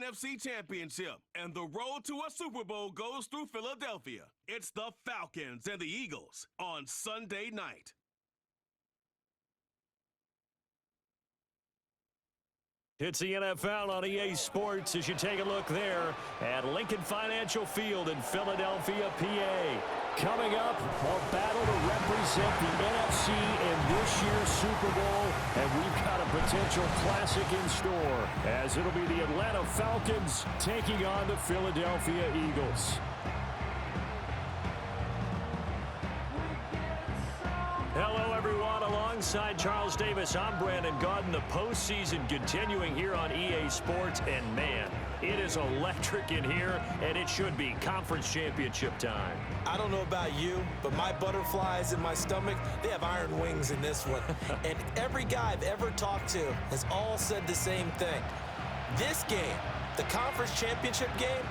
NFC Championship, and the road to a Super Bowl goes through Philadelphia. It's the Falcons and the Eagles on Sunday night. It's the NFL on EA Sports as you take a look there at Lincoln Financial Field in Philadelphia, PA. Coming up, a battle to represent the NFC in this year's Super Bowl, and we've got a potential classic in store as it'll be the Atlanta Falcons taking on the Philadelphia Eagles. Hello, everyone. Alongside Charles Davis, I'm Brandon Gaudin. The postseason continuing here on EA Sports, and man, it is electric in here, and it should be conference championship time. I don't know about you, but my butterflies in my stomach, they have iron wings in this one. And every guy I've ever talked to has all said the same thing. This game, the conference championship game,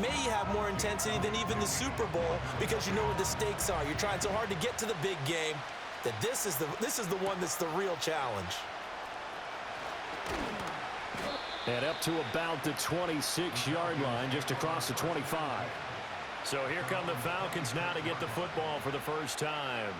may have more intensity than even the Super Bowl because you know what the stakes are. You're trying so hard to get to the big game that this is the one that's the real challenge. And up to about the 26-yard line, just across the 25. So here come the Falcons now to get the football for the first time.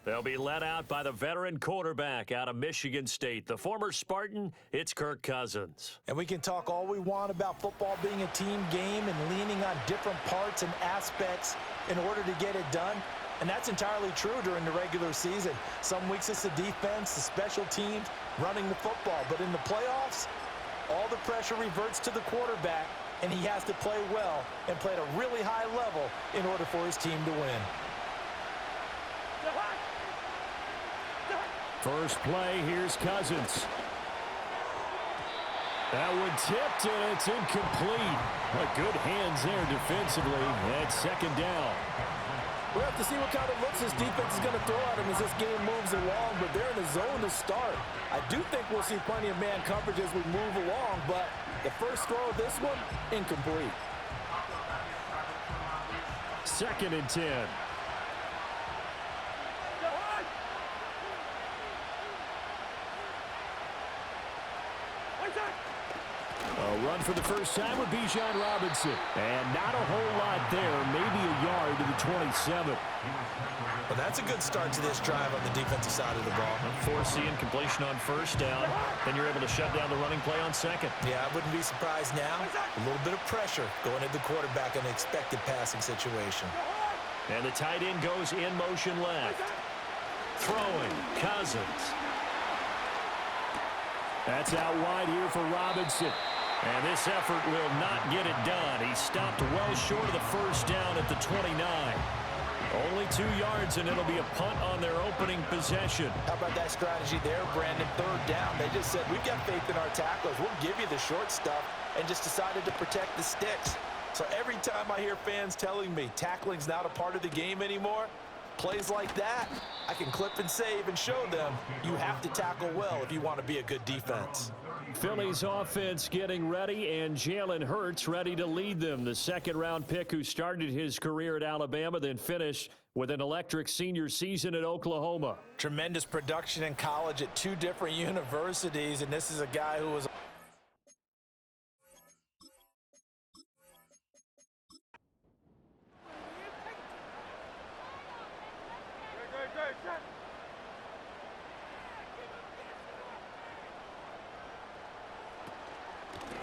They'll be led out by the veteran quarterback out of Michigan State. The former Spartan, it's Kirk Cousins. And we can talk all we want about football being a team game and leaning on different parts and aspects in order to get it done. And that's entirely true during the regular season. Some weeks it's the defense, the special teams, running the football. But in the playoffs, all the pressure reverts to the quarterback, and he has to play well and play at a really high level in order for his team to win. First play, here's Cousins. That one tipped, and it's incomplete. But good hands there defensively. That's second down. We'll have to see what kind of looks this defense is going to throw at him as this game moves along, but they're in the zone to start. I do think we'll see plenty of man coverage as we move along, but the first throw of this one, incomplete. 2nd and 10. A run for the first time with Bijan Robinson. And not a whole lot there, maybe a yard to the 27. Well, that's a good start to this drive on the defensive side of the ball. Forcing completion on first down. Then you're able to shut down the running play on second. Yeah, I wouldn't be surprised now. A little bit of pressure going at the quarterback in an expected passing situation. And the tight end goes in motion left. Throwing, Cousins. That's out wide here for Robinson. And this effort will not get it done. He stopped well short of the first down at the 29. Only 2 yards, and it'll be a punt on their opening possession. How about that strategy there, Brandon? 3rd down. They just said, we've got faith in our tacklers. We'll give you the short stuff, and just decided to protect the sticks. So every time I hear fans telling me tackling's not a part of the game anymore, plays like that, I can clip and save and show them you have to tackle well if you want to be a good defense. Philly's offense getting ready, and Jalen Hurts ready to lead them. The 2nd-round pick who started his career at Alabama, then finished with an electric senior season at Oklahoma. Tremendous production in college at 2 different universities, and this is a guy who was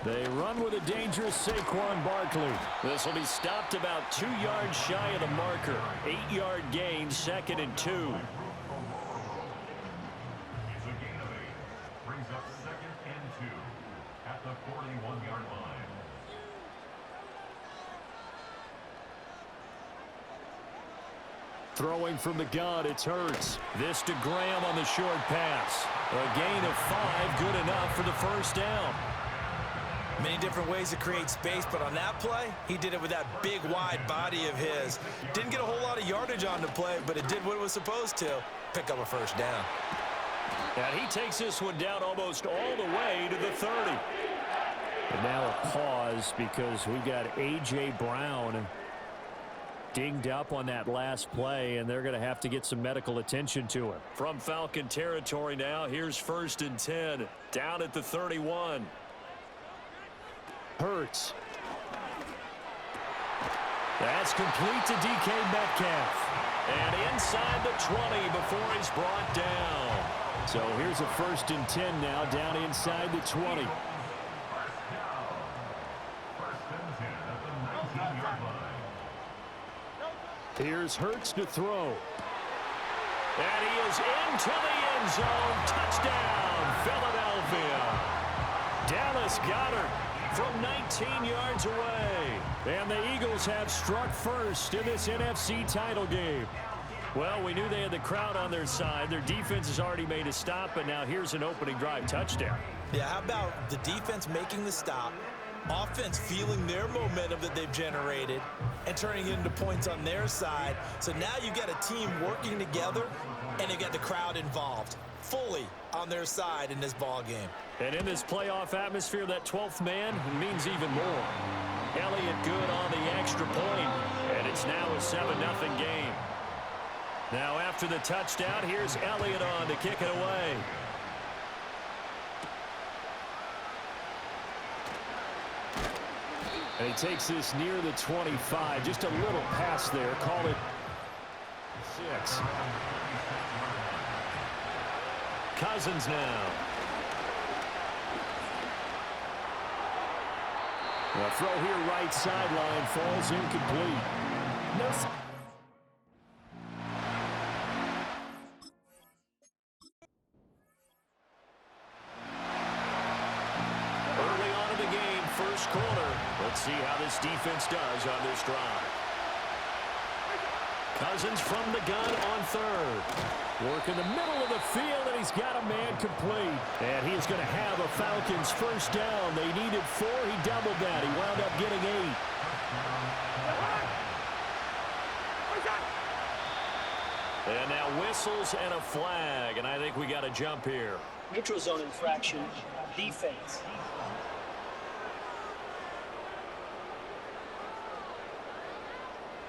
They run with a dangerous Saquon Barkley. This will be stopped about 2 yards shy of the marker. 8-yard gain, 2nd and 2. It's a gain of 8. Brings up 2nd and 2 at the 41-yard line. Throwing from the gun, it's Hurts. This to Graham on the short pass. A gain of 5, good enough for the first down. many different ways to create space, but on that play, he did it with that big, wide body of his. Didn't get a whole lot of yardage on the play, but it did what it was supposed to, pick up a first down. And he takes this one down almost all the way to the 30. And now a pause because we've got A.J. Brown dinged up on that last play, and they're going to have to get some medical attention to him. From Falcon territory now, here's 1st and 10, down at the 31. Hurts. That's complete to DK Metcalf. And inside the 20 before he's brought down. So here's a 1st and 10 now, down inside the 20. Here's Hurts to throw. And he is into the end zone. Touchdown, Philadelphia. Dallas Goedert from 19 yards away. And the Eagles have struck first in this NFC title game. Well, we knew they had the crowd on their side. Their defense has already made a stop, but now here's an opening drive touchdown. Yeah, how about the defense making the stop, offense feeling their momentum that they've generated, and turning it into points on their side. So now you've got a team working together, and they've got the crowd involved fully on their side in this ball game. And in this playoff atmosphere, that 12th man means even more. Elliott good on the extra point, and it's now a 7-0 game. Now after the touchdown, here's Elliott on to kick it away. And he takes this near the 25. Just a little pass there. Call it 6. Cousins now. The throw here right sideline falls incomplete. No. Early on in the game, first quarter. Let's see how this defense does on this drive. Cousins from the gun on 3rd. Work in the middle of the field, and he's got a man complete. And he is going to have a Falcons first down. They needed 4. He doubled that. He wound up getting 8. And now whistles and a flag, and I think we got a jump here. Neutral zone infraction, defense.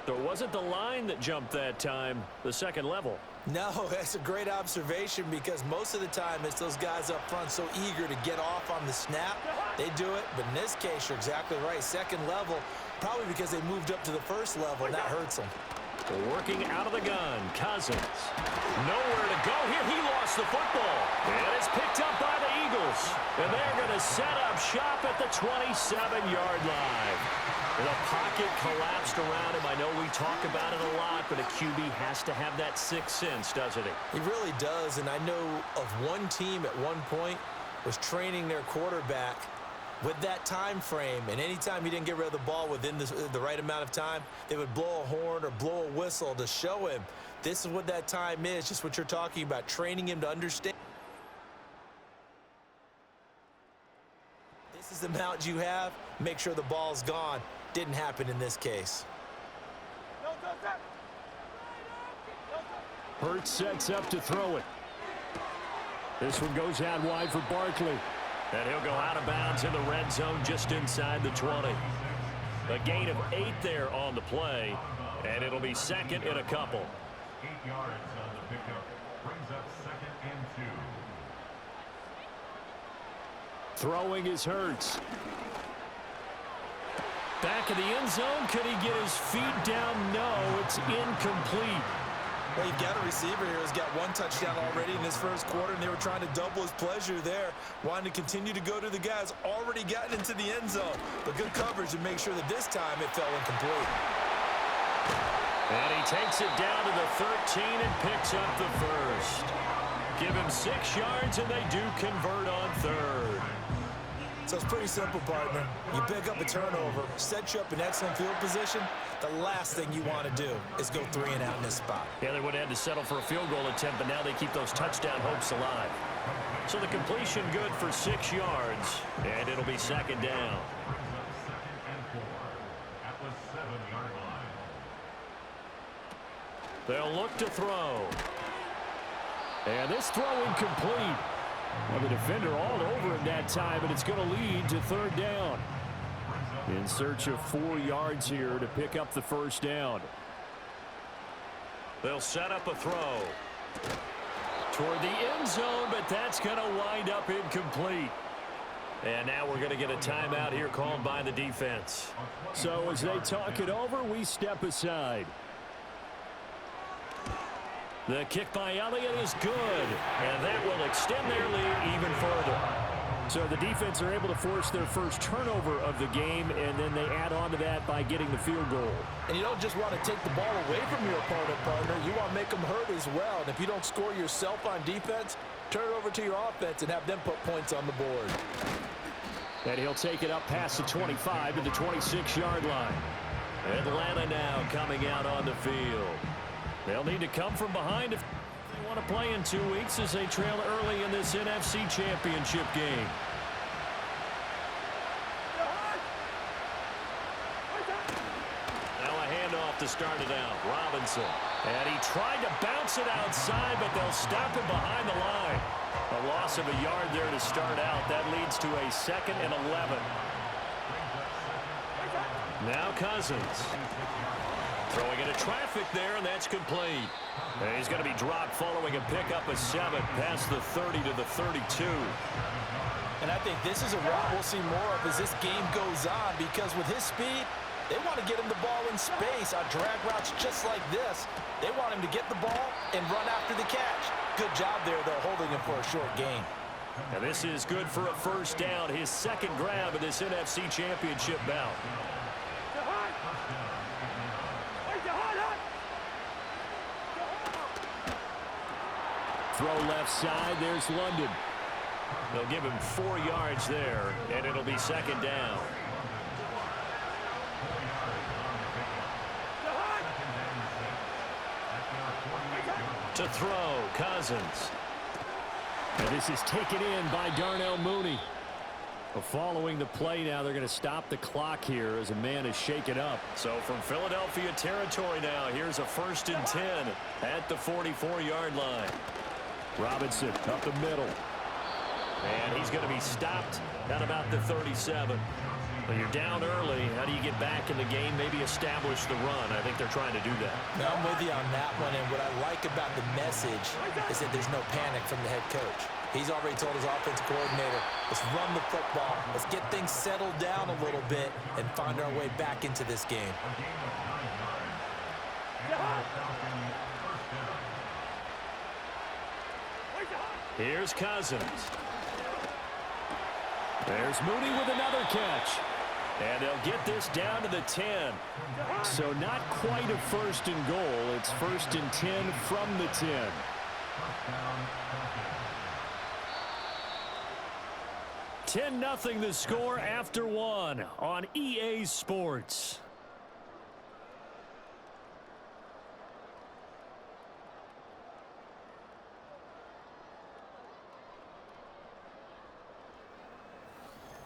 So it wasn't the line that jumped that time, the second level. No, that's a great observation because most of the time it's those guys up front so eager to get off on the snap. They do it, but in this case, you're exactly right. Second level, probably because they moved up to the first level, and that hurts them. Working out of the gun, Cousins. Nowhere to go here. He lost the football. And it's picked up by the Eagles. And they're going to set up shop at the 27-yard line. The pocket collapsed around him. I know we talk about it a lot, but a QB has to have that sixth sense, doesn't he? He really does, and I know of one team at one point was training their quarterback with that time frame, and anytime he didn't get rid of the ball within the right amount of time, they would blow a horn or blow a whistle to show him this is what that time is, just what you're talking about, training him to understand. This is the amount you have. Make sure the ball's gone. Didn't happen in this case. Hurts sets up to throw it. This one goes out wide for Barkley. And he'll go out of bounds in the red zone just inside the 20. A gain of 8 there on the play, and it'll be second and a couple. 8 yards on the pickup. Brings up 2nd and 2. Throwing is Hurts. Back of the end zone. Could he get his feet down? No, it's incomplete. Well, you've got a receiver here who's got 1 touchdown already in this first quarter, and they were trying to double his pleasure there, wanting to continue to go to the guys already gotten into the end zone. But good coverage to make sure that this time it fell incomplete. And he takes it down to the 13 and picks up the first. Give him 6 yards, and they do convert on 3rd. So it's pretty simple, partner. You pick up a turnover, set you up in excellent field position. The last thing you want to do is go 3 and out in this spot. Yeah, they would have had to settle for a field goal attempt, but now they keep those touchdown hopes alive. So the completion good for 6 yards, and it'll be second down. At the 7-yard line. They'll look to throw. And this throw incomplete. Well, the defender all over him that time, but it's going to lead to 3rd down. In search of 4 yards here to pick up the first down. They'll set up a throw toward the end zone, but that's going to wind up incomplete. And now we're going to get a timeout here called by the defense. So as they talk it over, we step aside. The kick by Elliott is good, and that will extend their lead even further. So the defense are able to force their first turnover of the game, and then they add on to that by getting the field goal. And you don't just want to take the ball away from your opponent, partner. You want to make them hurt as well. And if you don't score yourself on defense, turn it over to your offense and have them put points on the board. And he'll take it up past the 25 to the 26-yard line. Atlanta now coming out on the field. They'll need to come from behind if they want to play in 2 weeks as they trail early in this NFC Championship game. Now a handoff to start it out. Robinson. And he tried to bounce it outside, but they'll stop him behind the line. A loss of a yard there to start out. That leads to a 2nd and 11. Now Cousins. Throwing into traffic there, and that's complete. And he's going to be dropped following a pickup of 7 past the 30 to the 32. And I think this is a route we'll see more of as this game goes on, because with his speed, they want to get him the ball in space on drag routes just like this. They want him to get the ball and run after the catch. Good job there, though, holding him for a short gain. And this is good for a first down, his second grab of this NFC Championship bout. Throw left side, there's London. They'll give him 4 yards there, and it'll be second down. To throw, Cousins. And this is taken in by Darnell Mooney. Well, following the play now, they're going to stop the clock here as a man is shaken up. So from Philadelphia territory now, here's a 1st and 10 at the 44-yard line. Robinson up the middle. And he's going to be stopped at about the 37. Well, you're down early. How do you get back in the game? Maybe establish the run. I think they're trying to do that. Now, I'm with you on that one, and what I like about the message is that there's no panic from the head coach. He's already told his offensive coordinator, let's run the football, let's get things settled down a little bit and find our way back into this game. Here's Cousins. There's Mooney with another catch. And they'll get this down to the 10. So not quite a 1st and goal. It's 1st and 10 from the 10. 10-0 the score after 1 on EA Sports.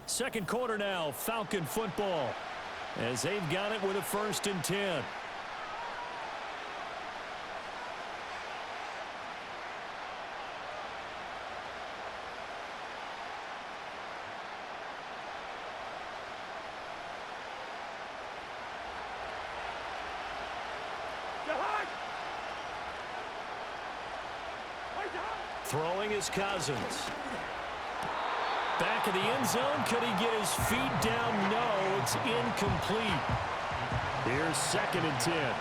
Second quarter now, Falcon football, as they've got it with a 1st and 10. Throwing is Cousins. Back of the end zone. Could he get his feet down? No, it's incomplete. Here's 2nd and 10.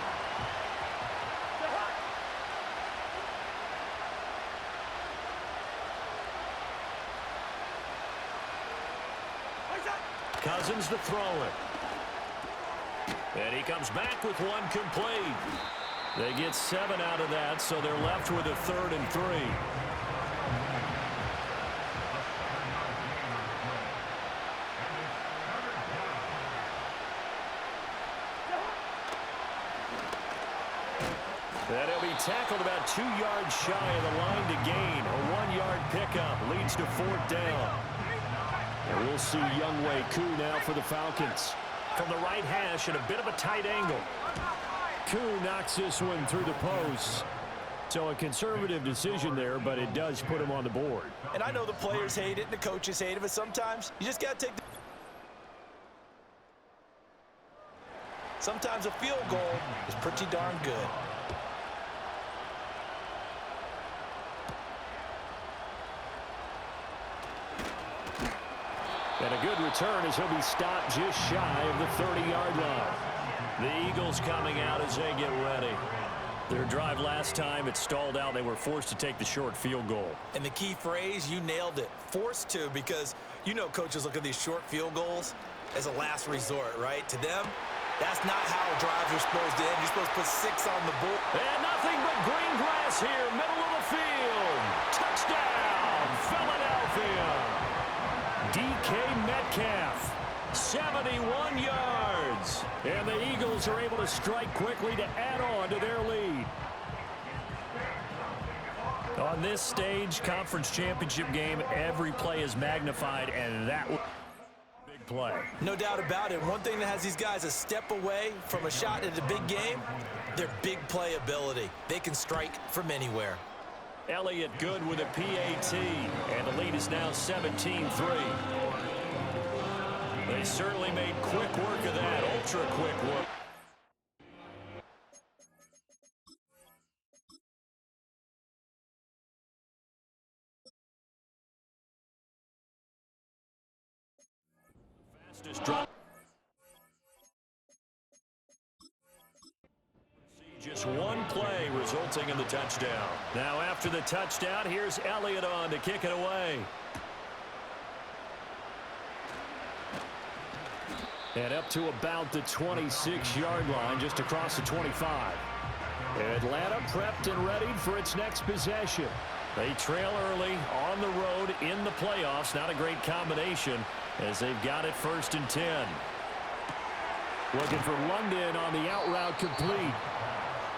Cousins to throw it. And he comes back with one complete. They get 7 out of that, so they're left with a 3rd and 3. And he'll be tackled about 2 yards shy of the line to gain. A 1-yard pickup leads to 4th down. And we'll see Younghoe Koo now for the Falcons. From the right hash at a bit of a tight angle. Koo knocks this one through the post. So a conservative decision there, but it does put him on the board. And I know the players hate it and the coaches hate it, but sometimes you just got to take the... Sometimes a field goal is pretty darn good. And a good return as he'll be stopped just shy of the 30-yard line. The Eagles coming out as they get ready. Their drive last time, it stalled out. They were forced to take the short field goal. And the key phrase, you nailed it, forced to, because you know coaches look at these short field goals as a last resort, right? To them, that's not how drives are supposed to end. You're supposed to put 6 on the board. And nothing but green grass here, middle of the field. Touchdown, Philadelphia. DK Metcalf. 71 yards. And the Eagles are able to strike quickly to add on to their lead. On this stage, conference championship game, every play is magnified, and that was a big play. No doubt about it. One thing that has these guys a step away from a shot at a big game, their big play ability. They can strike from anywhere. Elliott good with a PAT, and the lead is now 17-3. They certainly made quick work of that, ultra quick work. Fastest drop. Just one play resulting in the touchdown. Now after the touchdown, here's Elliott on to kick it away. And up to about the 26-yard line, just across the 25. Atlanta prepped and readied for its next possession. They trail early on the road in the playoffs. Not a great combination as they've got it 1st and 10. Looking for London on the out route complete.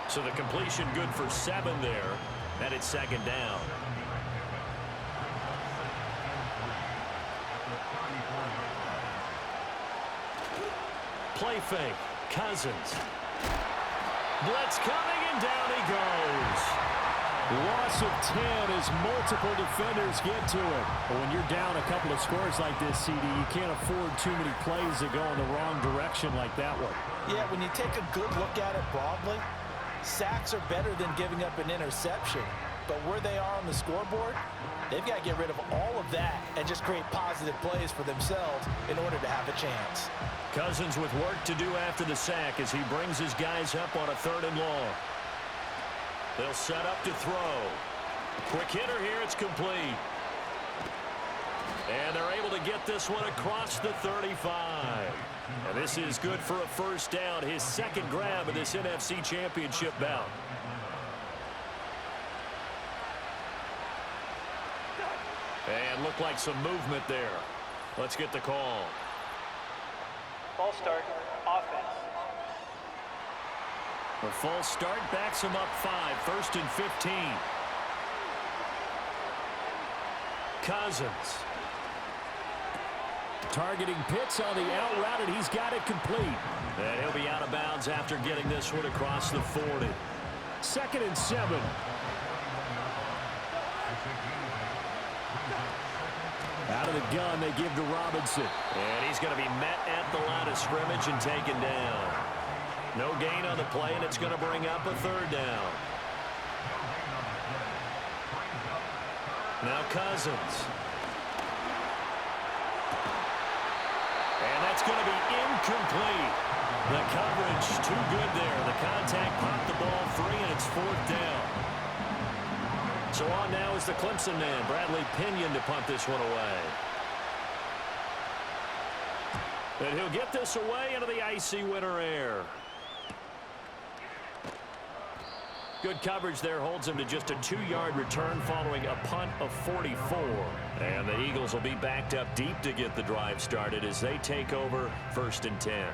So the completion good for 7 there. And it's 2nd down. Play fake. Cousins. Blitz coming, and down he goes. Loss of 10 as multiple defenders get to it. But when you're down a couple of scores like this, CD, you can't afford too many plays that go in the wrong direction like that one. Yeah, when you take a good look at it broadly, sacks are better than giving up an interception. But where they are on the scoreboard, they've got to get rid of all of that and just create positive plays for themselves in order to have a chance. Cousins with work to do after the sack as he brings his guys up on a 3rd and long. They'll set up to throw. Quick hitter here, it's complete. And they're able to get this one across the 35. And this is good for a 1st down, his 2nd grab of this NFC Championship bout. And looked like some movement there. Let's get the call. False start, offense. A false start backs him up 5, 1st and 15. Cousins. Targeting Pitts on the out route, and he's got it complete. And he'll be out of bounds after getting this one across the 40. 2nd and 7. Out of the gun, they give to Robinson. And he's going to be met at the line of scrimmage and taken down. No gain on the play, and it's going to bring up a 3rd down. Now Cousins. And that's going to be incomplete. The coverage too good there. The contact popped the ball free, and it's 4th down. So on now is the Clemson man, Bradley Pinion, to punt this one away. And he'll get this away into the icy winter air. Good coverage there holds him to just a 2-yard return following a punt of 44. And the Eagles will be backed up deep to get the drive started as they take over 1st and 10.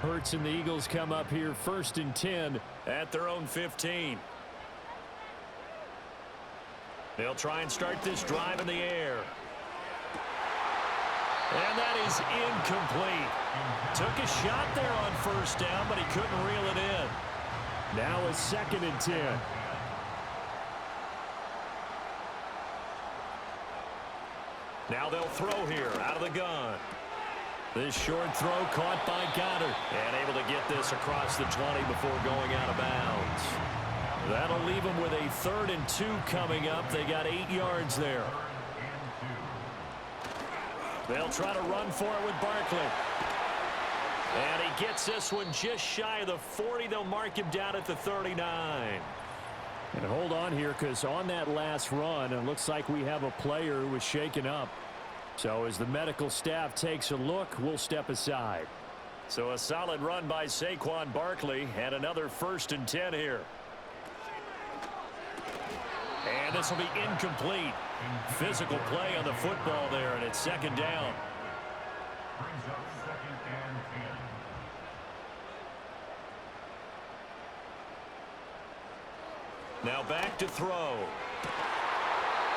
Hurts and the Eagles come up here 1st and 10 at their own 15. They'll try and start this drive in the air. And that is incomplete. Took a shot there on 1st down, but he couldn't reel it in. Now a 2nd and 10. Now they'll throw here out of the gun. This short throw caught by Goddard. And able to get this across the 20 before going out of bounds. That'll leave them with a 3rd and 2 coming up. They got 8 yards there. They'll try to run for it with Barkley. And he gets this one just shy of the 40. They'll mark him down at the 39. And hold on here, because on that last run, it looks like we have a player who was shaken up. So as the medical staff takes a look, we'll step aside. So a solid run by Saquon Barkley, and another 1st and 10 here. And this will be incomplete. Physical play on the football there, and it's 2nd down. Brings up 2nd and 10. Now back to throw.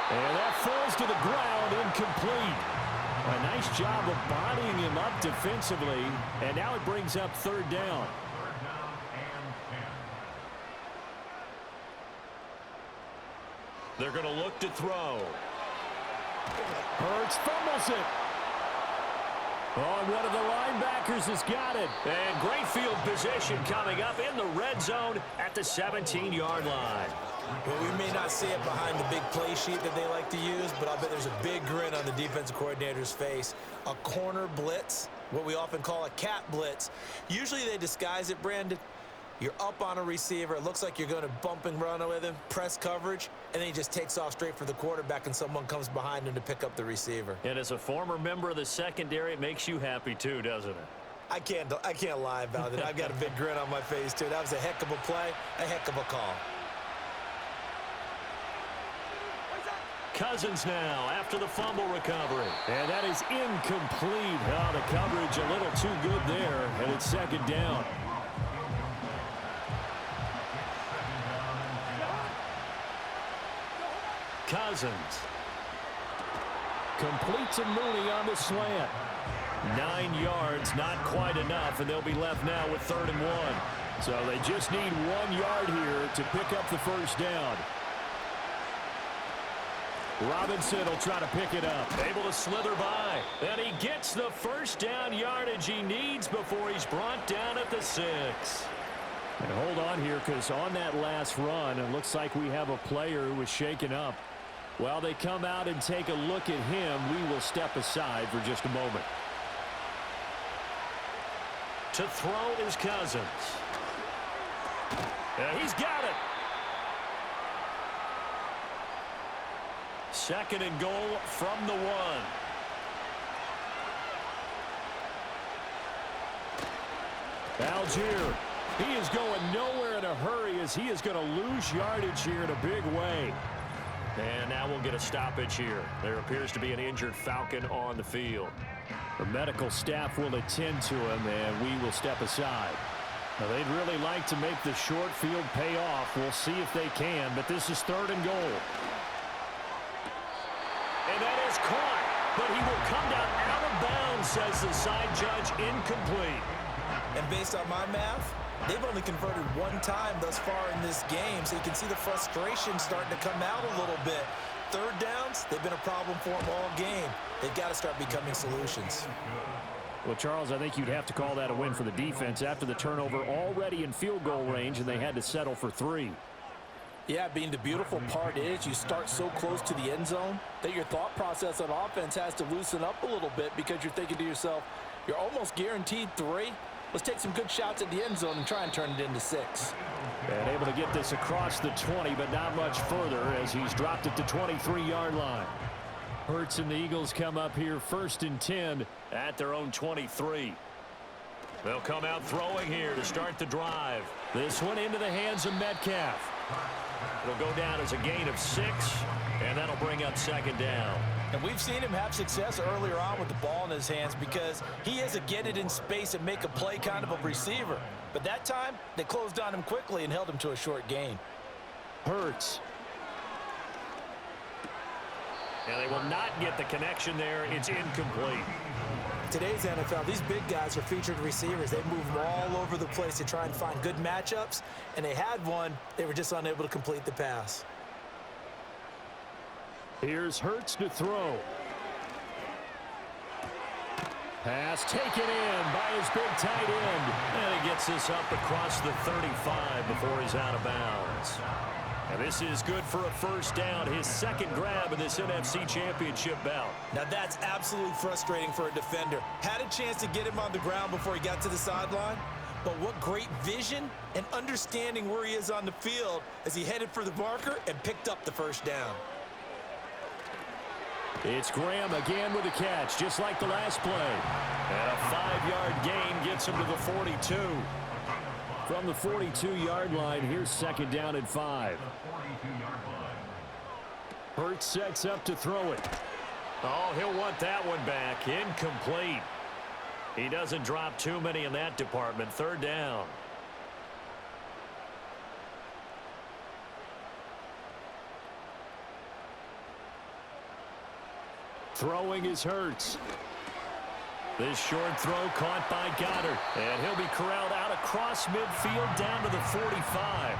And that falls to the ground, incomplete. A nice job of bodying him up defensively, and now it brings up 3rd down. 3rd down and 10. They're going to look to throw. Hurts fumbles it. Oh, one of the linebackers has got it. And great field position coming up in the red zone at the 17-yard line. Well, we may not see it behind the big play sheet that they like to use, but I'll bet there's a big grin on the defensive coordinator's face. A corner blitz, what we often call a cat blitz. Usually they disguise it, Brandon. You're up on a receiver. It looks like you're going to bump and run with him, press coverage, and then he just takes off straight for the quarterback, and someone comes behind him to pick up the receiver. And as a former member of the secondary, it makes you happy too, doesn't it? I can't lie about it. I've got a big grin on my face, too. That was a heck of a play, a heck of a call. Cousins now after the fumble recovery. And that is incomplete. Oh, the coverage a little too good there, and it's 2nd down. Cousins completes a Mooney on the slant. 9 yards, not quite enough, and they'll be left now with 3rd and 1. So they just need 1 yard here to pick up the 1st down. Robinson will try to pick it up. Able to slither by. And he gets the 1st down yardage he needs before he's brought down at the 6. And hold on here, because on that last run, it looks like we have a player who was shaken up. While they come out and take a look at him, we will step aside for just a moment. To throw is Cousins. And he's got it. 2nd and goal from the 1. Algier, he is going nowhere in a hurry as he is going to lose yardage here in a big way. And now we'll get a stoppage here. There appears to be an injured Falcon on the field. The medical staff will attend to him, and we will step aside. Now, they'd really like to make the short field pay off. We'll see if they can, but this is 3rd and goal. And that is caught, but he will come down out of bounds, says the side judge, incomplete. And based on my math, they've only converted 1 time thus far in this game, so you can see the frustration starting to come out a little bit. 3rd downs, they've been a problem for them all game. They've got to start becoming solutions. Well, Charles, I think you'd have to call that a win for the defense after the turnover already in field goal range, and they had to settle for 3. Yeah, being the beautiful part is you start so close to the end zone that your thought process on offense has to loosen up a little bit, because you're thinking to yourself, you're almost guaranteed 3. Let's take some good shots at the end zone and try and turn it into 6. And able to get this across the 20, but not much further as he's dropped it to 23-yard line. Hurts and the Eagles come up here 1st and 10 at their own 23. They'll come out throwing here to start the drive. This one into the hands of Metcalf. It'll go down as a gain of 6, and that'll bring up 2nd down. And we've seen him have success earlier on with the ball in his hands because he is a get it in space and make a play kind of a receiver. But that time, they closed on him quickly and held him to a short gain. Hurts. And they will not get the connection there. It's incomplete. Today's NFL, these big guys are featured receivers. They move them all over the place to try and find good matchups, and they had one. They were just unable to complete the pass. Here's Hurts to throw. Pass taken in by his big tight end. And he gets this up across the 35 before he's out of bounds. And this is good for a first down, his second grab in this NFC Championship bout. Now that's absolutely frustrating for a defender. Had a chance to get him on the ground before he got to the sideline, but what great vision and understanding where he is on the field as he headed for the marker and picked up the first down. It's Graham again with a catch, just like the last play. And a 5-yard gain gets him to the 42. From the 42-yard line, here's second down and 5. Hurts sets up to throw it. Oh, he'll want that one back. Incomplete. He doesn't drop too many in that department. Third down. Throwing is Hurts. This short throw caught by Goddard. And he'll be corralled out across midfield down to the 45.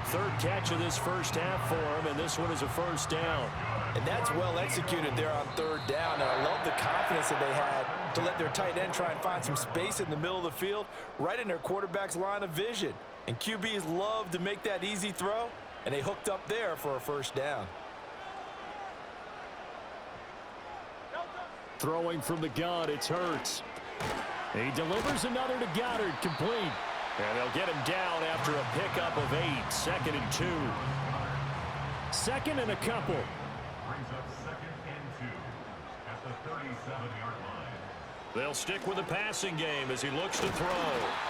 Third catch of this first half for him, and this one is a first down. And that's well executed there on third down. And I love the confidence that they had to let their tight end try and find some space in the middle of the field, right in their quarterback's line of vision. And QBs love to make that easy throw, and they hooked up there for a first down. Throwing from the gun, it's Hurts. He delivers another to Goddard, complete. And they'll get him down after a pickup of 8. 2nd and 2. Second and a couple. Brings up 2nd and 2 at the 37-yard line. They'll stick with the passing game as he looks to throw.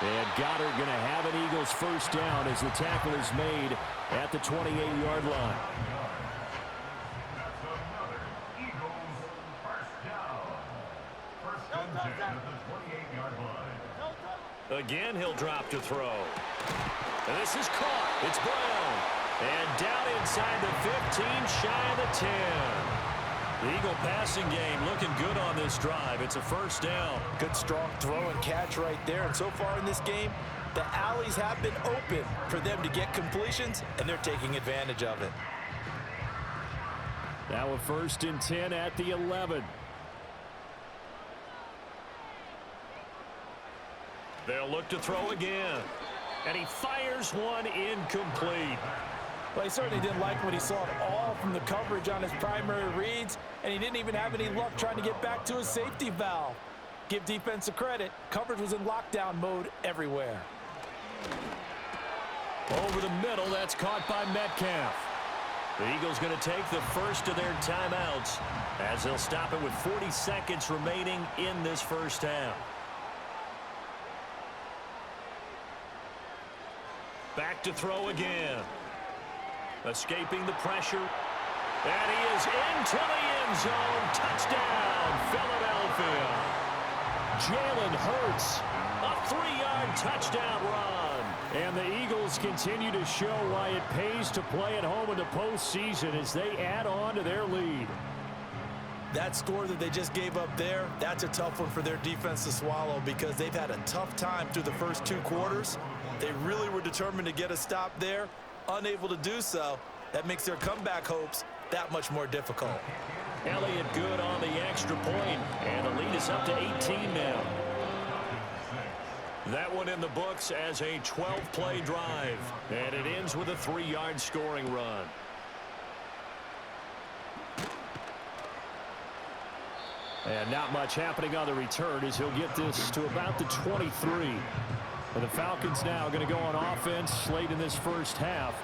And Goddard going to have an Eagles first down as the tackle is made at the 28-yard line. That's another Eagles first down. First and 10 at the 28-yard line. Again, he'll drop to throw. And this is caught. It's Brown. And down inside the 15, shy of the 10. The Eagle passing game looking good on this drive. It's a first down. Good strong throw and catch right there. And so far in this game, the alleys have been open for them to get completions, and they're taking advantage of it. Now a 1st and 10 at the 11. They'll look to throw again. And he fires one incomplete. Well, he certainly didn't like what he saw at all from the coverage on his primary reads, and he didn't even have any luck trying to get back to his safety valve. Give defense a credit. Coverage was in lockdown mode everywhere. Over the middle, that's caught by Metcalf. The Eagles going to take the first of their timeouts as they'll stop it with 40 seconds remaining in this first half. Back to throw again. Escaping the pressure. And he is into the end zone. Touchdown, Philadelphia. Jalen Hurts. A 3-yard touchdown run. And the Eagles continue to show why it pays to play at home in the postseason as they add on to their lead. That score that they just gave up there, that's a tough one for their defense to swallow because they've had a tough time through the first 2 quarters. They really were determined to get a stop there, unable to do so. That makes their comeback hopes that much more difficult. Elliott good on the extra point, and the lead is up to 18 now. That one in the books as a 12-play drive, and it ends with a 3-yard scoring run. And not much happening on the return as he'll get this to about the 23. And the Falcons now going to go on offense late in this first half.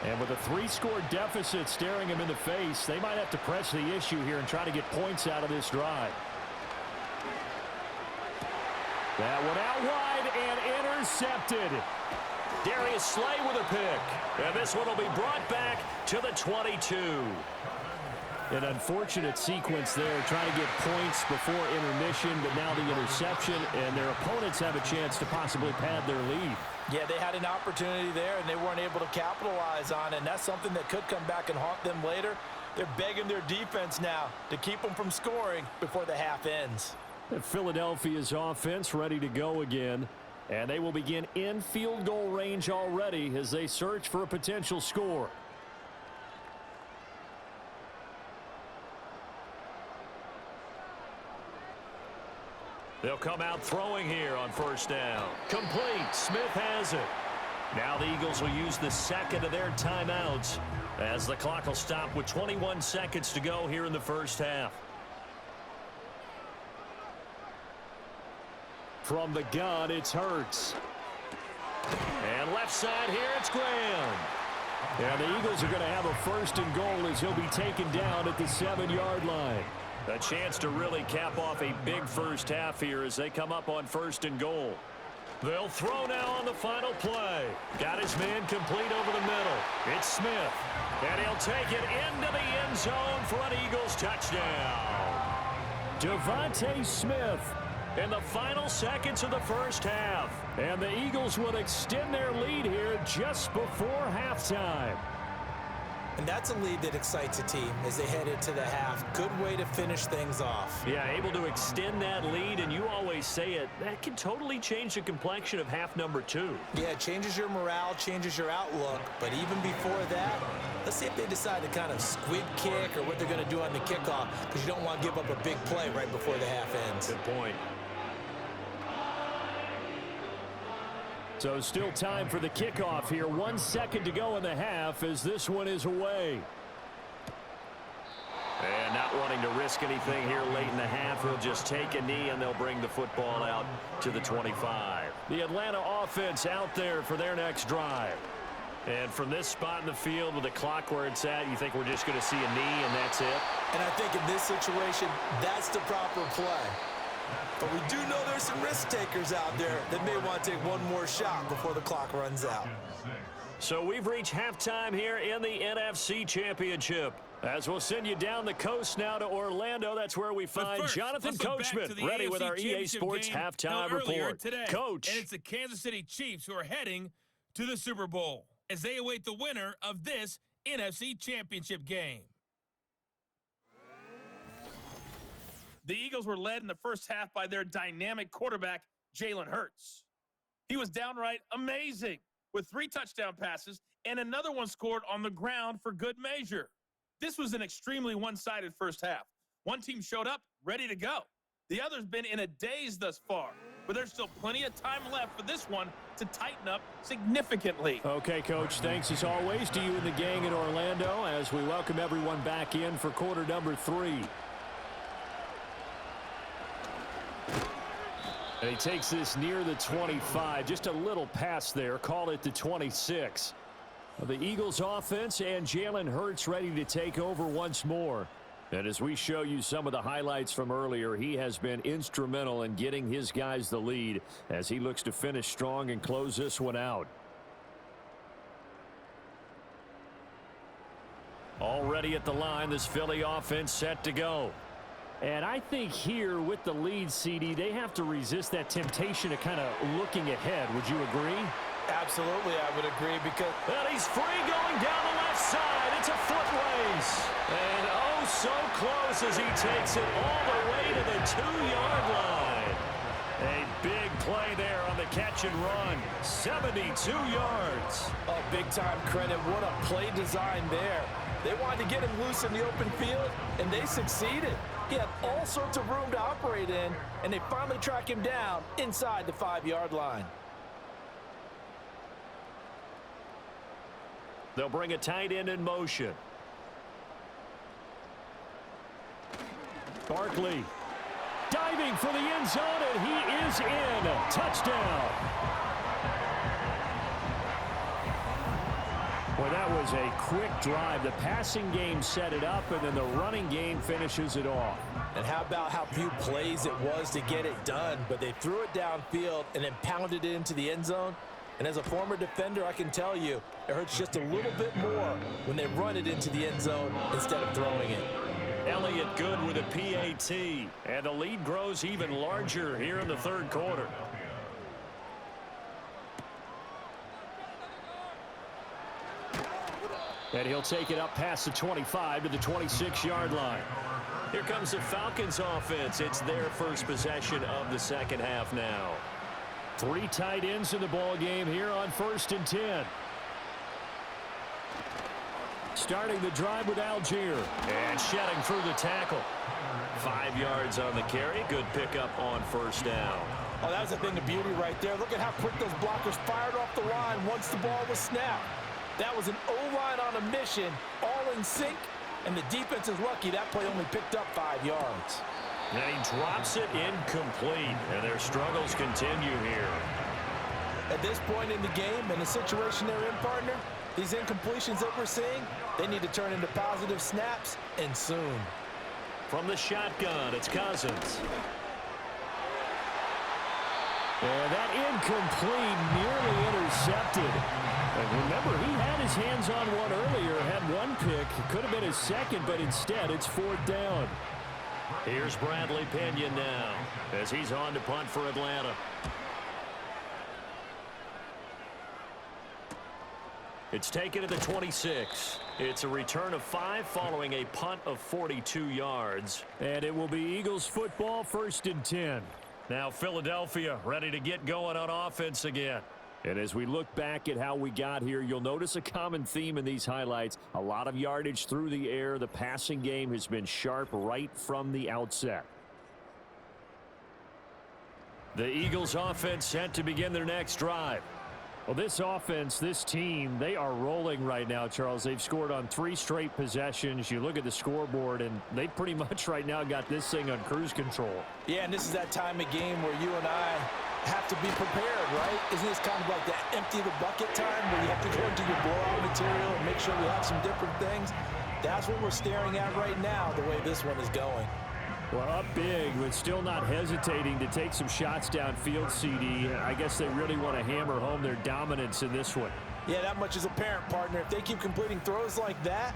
And with a 3-score deficit staring him in the face, they might have to press the issue here and try to get points out of this drive. That one out wide and intercepted. Darius Slay with a pick. And this one will be brought back to the 22. An unfortunate sequence there, trying to get points before intermission, but now the interception, and their opponents have a chance to possibly pad their lead. Yeah, they had an opportunity there, and they weren't able to capitalize on it, and that's something that could come back and haunt them later. They're begging their defense now to keep them from scoring before the half ends. And Philadelphia's offense ready to go again, and they will begin in field goal range already as they search for a potential score. They'll come out throwing here on first down. Complete. Smith has it. Now the Eagles will use the second of their timeouts as the clock will stop with 21 seconds to go here in the first half. From the gun, it's Hurts. And left side here, it's Graham. And the Eagles are going to have a first and goal as he'll be taken down at the 7-yard line. A chance to really cap off a big first half here as they come up on first and goal. They'll throw now on the final play. Got his man complete over the middle. It's Smith. And he'll take it into the end zone for an Eagles touchdown. Devontae Smith in the final seconds of the first half. And the Eagles will extend their lead here just before halftime. And that's a lead that excites a team as they head into the half. Good way to finish things off. Yeah, able to extend that lead, and you always say it, that can totally change the complexion of half number 2. Yeah, it changes your morale, changes your outlook. But even before that, let's see if they decide to kind of squid kick or what they're going to do on the kickoff, because you don't want to give up a big play right before the half ends. Good point. So still time for the kickoff here. 1 second to go in the half as this one is away. And not wanting to risk anything here late in the half, he'll just take a knee and they'll bring the football out to the 25. The Atlanta offense out there for their next drive. And from this spot in the field with the clock where it's at, you think we're just going to see a knee and that's it? And I think in this situation, that's the proper play. But we do know there's some risk takers out there that may want to take one more shot before the clock runs out. So we've reached halftime here in the NFC Championship. As we'll send you down the coast now to Orlando. That's where we find Jonathan Coachman ready with our EA Sports halftime report. Today. Coach. And it's the Kansas City Chiefs who are heading to the Super Bowl as they await the winner of this NFC Championship game. The Eagles were led in the first half by their dynamic quarterback, Jalen Hurts. He was downright amazing with 3 touchdown passes and another one scored on the ground for good measure. This was an extremely one-sided first half. One team showed up ready to go. The other's been in a daze thus far, but there's still plenty of time left for this one to tighten up significantly. Okay, Coach, thanks as always to you and the gang in Orlando as we welcome everyone back in for quarter number 3. And he takes this near the 25. Just a little pass there. Call it the 26. The Eagles offense and Jalen Hurts ready to take over once more. And as we show you some of the highlights from earlier, he has been instrumental in getting his guys the lead as he looks to finish strong and close this one out. Already at the line, this Philly offense set to go. And I think here with the lead, CD, they have to resist that temptation to kind of looking ahead. Would you agree? Absolutely, I would agree because... And he's free going down the left side. It's a foot race. And oh, so close as he takes it all the way to the 2-yard line. A big play there on the catch and run. 72 yards. Oh, big-time credit. What a play design there. They wanted to get him loose in the open field, and they succeeded. He had all sorts of room to operate in, and they finally track him down inside the 5-yard line. They'll bring a tight end in motion. Barkley diving for the end zone, and he is in. Touchdown. Well, that was a quick drive. The passing game set it up, and then the running game finishes it off. And how about how few plays it was to get it done, but they threw it downfield and then pounded it into the end zone. And as a former defender, I can tell you, it hurts just a little bit more when they run it into the end zone instead of throwing it. Elliott good with a PAT, and the lead grows even larger here in the third quarter. And he'll take it up past the 25 to the 26-yard line. Here comes the Falcons offense. It's their first possession of the second half now. 3 tight ends in the ball game here on 1st and 10. Starting the drive with Algier. And shedding through the tackle. 5 yards on the carry. Good pickup on first down. Oh, that was a thing of beauty right there. Look at how quick those blockers fired off the line once the ball was snapped. That was an O-line on a mission, all in sync, and the defense is lucky that play only picked up 5 yards. And he drops it incomplete, and their struggles continue here. At this point in the game, in the situation they're in, partner, these incompletions that we're seeing, they need to turn into positive snaps, and soon. From the shotgun, it's Cousins. And that incomplete, nearly intercepted. And remember, he had his hands on one earlier, had one pick. Could have been his second, but instead it's 4th down. Here's Bradley Pinion now as he's on to punt for Atlanta. It's taken at the 26. It's a return of 5 following a punt of 42 yards. And it will be Eagles football, 1st and 10. Now Philadelphia ready to get going on offense again. And as we look back at how we got here, you'll notice a common theme in these highlights. A lot of yardage through the air. The passing game has been sharp right from the outset. The Eagles offense set to begin their next drive. Well, this offense, this team, they are rolling right now, Charles. They've scored on 3 straight possessions. You look at the scoreboard, and they pretty much right now got this thing on cruise control. Yeah, and this is that time of game where you and I have to be prepared, right? Isn't this kind of like that empty the bucket time where you have to go into your blowout material and make sure we have some different things? That's what we're staring at right now, the way this one is going. Well, up big, but still not hesitating to take some shots downfield, CD. I guess they really want to hammer home their dominance in this one. Yeah, that much is apparent, partner. If they keep completing throws like that,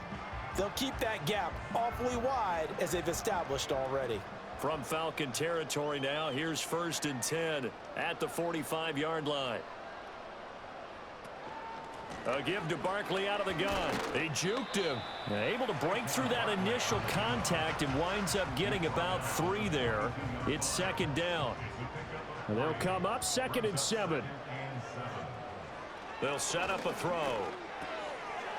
they'll keep that gap awfully wide as they've established already. From Falcon territory now, here's 1st and 10 at the 45-yard line. A give to Barkley out of the gun. They juked him. Able to break through that initial contact and winds up getting about 3 there. It's 2nd down. And they'll come up 2nd and 7. They'll set up a throw.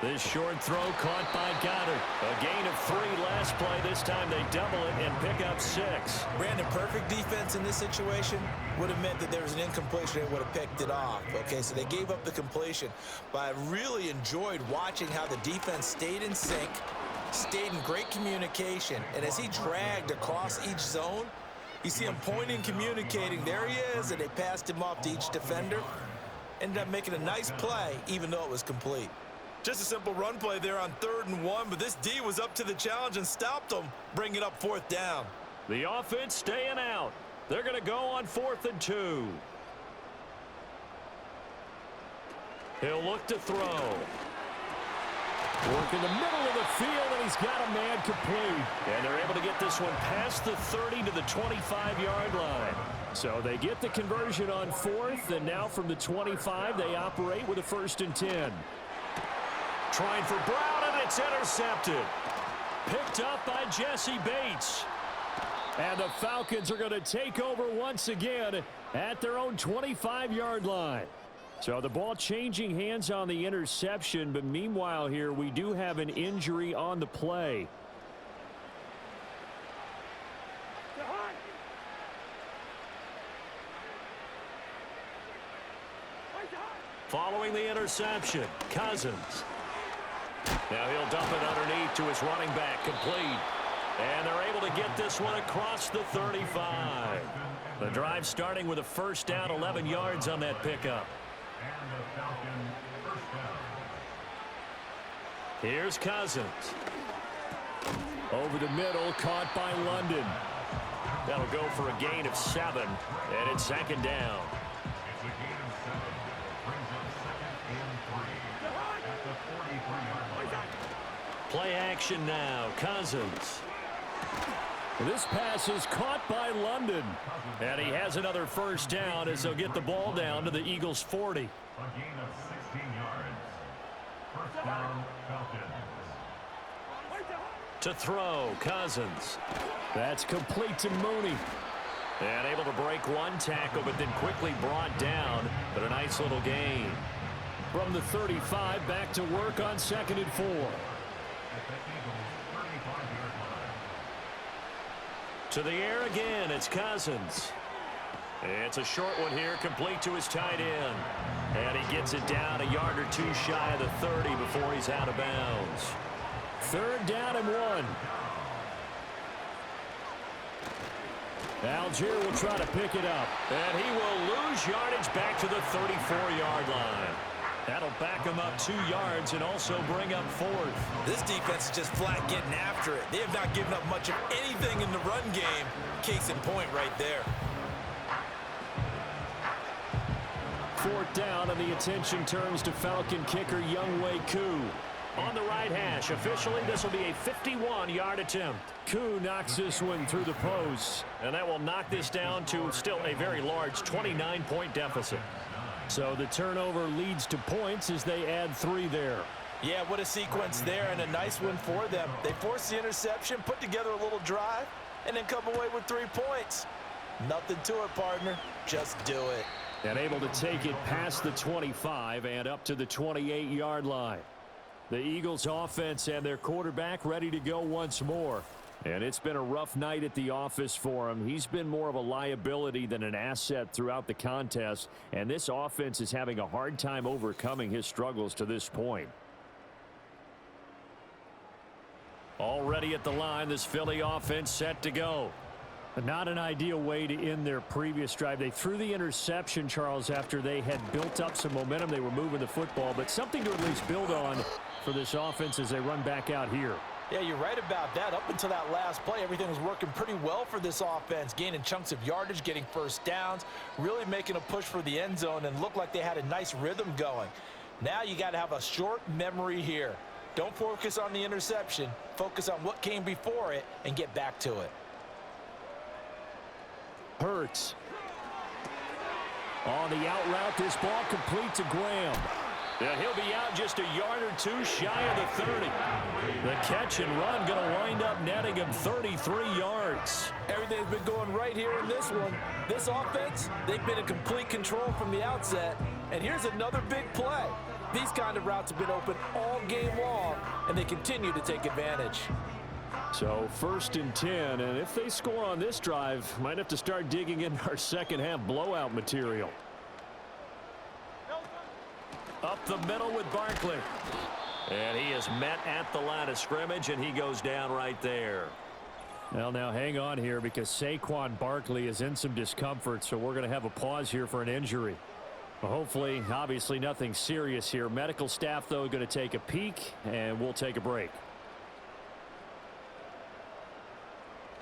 This short throw caught by Goddard. A gain of 3 last play. This time they double it and pick up 6. Brandon, perfect defense in this situation would have meant that there was an incompletion. They would have picked it off. Okay, so they gave up the completion. But I really enjoyed watching how the defense stayed in sync, stayed in great communication. And as he dragged across each zone, you see him pointing, communicating. There he is, and they passed him off to each defender. Ended up making a nice play, even though it was complete. Just a simple run play there on 3rd and 1, but this D was up to the challenge and stopped them, bringing up 4th down. The offense staying out. They're going to go on 4th and 2. He'll look to throw. Work in the middle of the field, and he's got a man complete. And they're able to get this one past the 30 to the 25-yard line. So they get the conversion on 4th, and now from the 25, they operate with a 1st and 10. Trying for Brown, and it's intercepted. Picked up by Jesse Bates. And the Falcons are going to take over once again at their own 25-yard line. So the ball changing hands on the interception, but meanwhile here we do have an injury on the play. Following the interception, Cousins. Now he'll dump it underneath to his running back, complete. And they're able to get this one across the 35. The drive starting with a 1st down, 11 yards on that pickup. Here's Cousins. Over the middle, caught by London. That'll go for a gain of 7, and it's 2nd down. Play action now. Cousins. This pass is caught by London. And he has another 1st down as they'll get the ball down to the Eagles' 40. A gain of 16 yards. 1st down, Falcons. To throw, Cousins. That's complete to Mooney. And able to break one tackle, but then quickly brought down. But a nice little gain. From the 35, back to work on 2nd and 4. To the air again, it's Cousins. It's a short one here, complete to his tight end. And he gets it down a yard or two shy of the 30 before he's out of bounds. 3rd down and 1. Algier will try to pick it up. And he will lose yardage back to the 34-yard line. That'll back him up 2 yards and also bring up 4th. This defense is just flat getting after it. They have not given up much of anything in the run game. Case in point right there. 4th down, and the attention turns to Falcon kicker Younghoe Koo. On the right hash, officially this will be a 51-yard attempt. Koo knocks this one through the post, and that will knock this down to still a very large 29-point deficit. So the turnover leads to points as they add 3 there. Yeah, what a sequence there, and a nice one for them. They force the interception, put together a little drive, and then come away with 3 points. Nothing to it, partner. Just do it. And able to take it past the 25 and up to the 28-yard line. The Eagles offense and their quarterback ready to go once more. And it's been a rough night at the office for him. He's been more of a liability than an asset throughout the contest. And this offense is having a hard time overcoming his struggles to this point. Already at the line, this Philly offense set to go. Not an ideal way to end their previous drive. They threw the interception, Charles, after they had built up some momentum. They were moving the football, but something to at least build on for this offense as they run back out here. Yeah, you're right about that. Up until that last play, everything was working pretty well for this offense, gaining chunks of yardage, getting first downs, really making a push for the end zone, and looked like they had a nice rhythm going. Now you got to have a short memory here. Don't focus on the interception. Focus on what came before it and get back to it. Hurts. On the out route, this ball complete to Graham. And he'll be out just a yard or 2 shy of the 30. The catch and run going to wind up netting him 33 yards. Everything's been going right here in this one. This offense, they've been in complete control from the outset. And here's another big play. These kind of routes have been open all game long, and they continue to take advantage. So 1st and 10, and if they score on this drive, might have to start digging in our second half blowout material. Up the middle with Barkley. And he is met at the line of scrimmage, and he goes down right there. Well, now hang on here because Saquon Barkley is in some discomfort, so we're going to have a pause here for an injury. Well, hopefully, obviously nothing serious here. Medical staff, though, going to take a peek, and we'll take a break.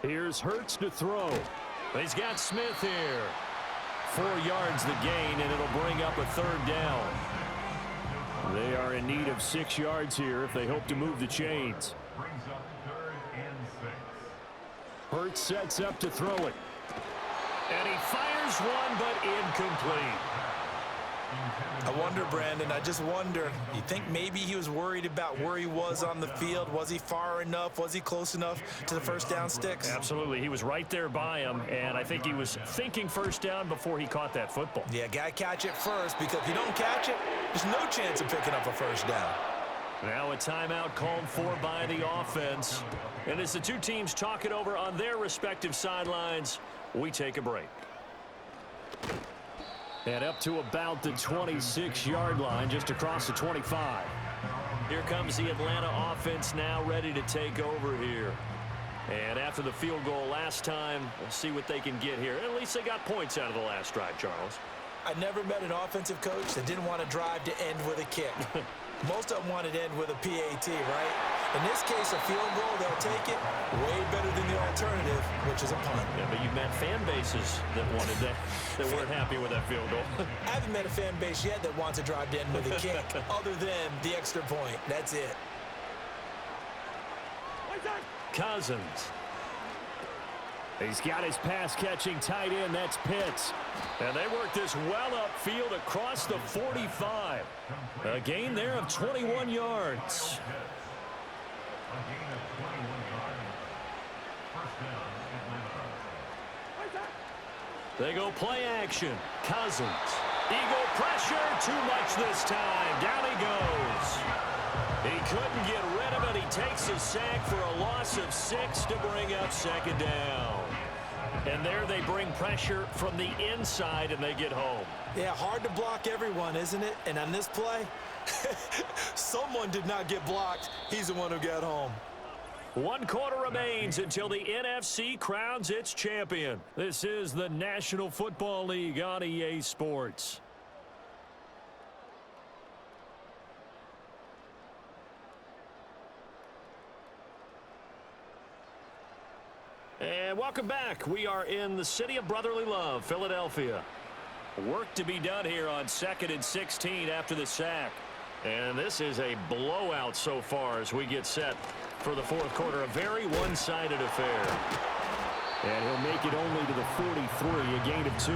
Here's Hurts to throw. He's got Smith here. 4 yards the gain, and it'll bring up a 3rd down. They are in need of 6 yards here if they hope to move the chains. Brings up 3rd and 6. Hurts sets up to throw it. And he fires one, but incomplete. I wonder, Brandon, I just wonder, you think maybe he was worried about where he was on the field? Was he far enough? Was he close enough to the first down sticks? Absolutely. He was right there by him, and I think he was thinking first down before he caught that football. Yeah, got to catch it first, because if you don't catch it, there's no chance of picking up a first down. Now a timeout called for by the offense. And as the two teams talk it over on their respective sidelines, we take a break. And up to about the 26-yard line, just across the 25. Here comes the Atlanta offense now ready to take over here. And after the field goal last time, we'll see what they can get here. At least they got points out of the last drive, Charles. I never met an offensive coach that didn't want to drive to end with a kick. Most of them wanted to end with a PAT, right? In this case, a field goal, they'll take it way better than the alternative, which is a punt. Yeah, but you've met fan bases that wanted that, that weren't happy with that field goal. I haven't met a fan base yet that wants to drive to end with a kick, other than the extra point. That's it. Cousins. He's got his pass-catching tight end. That's Pitts. And they work this well upfield across the 45. A gain there of 21 yards. A gain of 21 yards. First down, Atlanta. They go play action. Cousins. Eagle pressure. Too much this time. Down he goes. He couldn't get rid of it. He takes a sack for a loss of 6 to bring up second down. And there they bring pressure from the inside, and they get home. Yeah, hard to block everyone, isn't it? And on this play, someone did not get blocked. He's the one who got home. 1 quarter remains until the NFC crowns its champion. This is the National Football League on EA Sports. And welcome back. We are in the city of brotherly love, Philadelphia. Work to be done here on 2nd and 16 after the sack. And this is a blowout so far as we get set for the 4th quarter. A very one-sided affair. And he'll make it only to the 43, a gain of 2.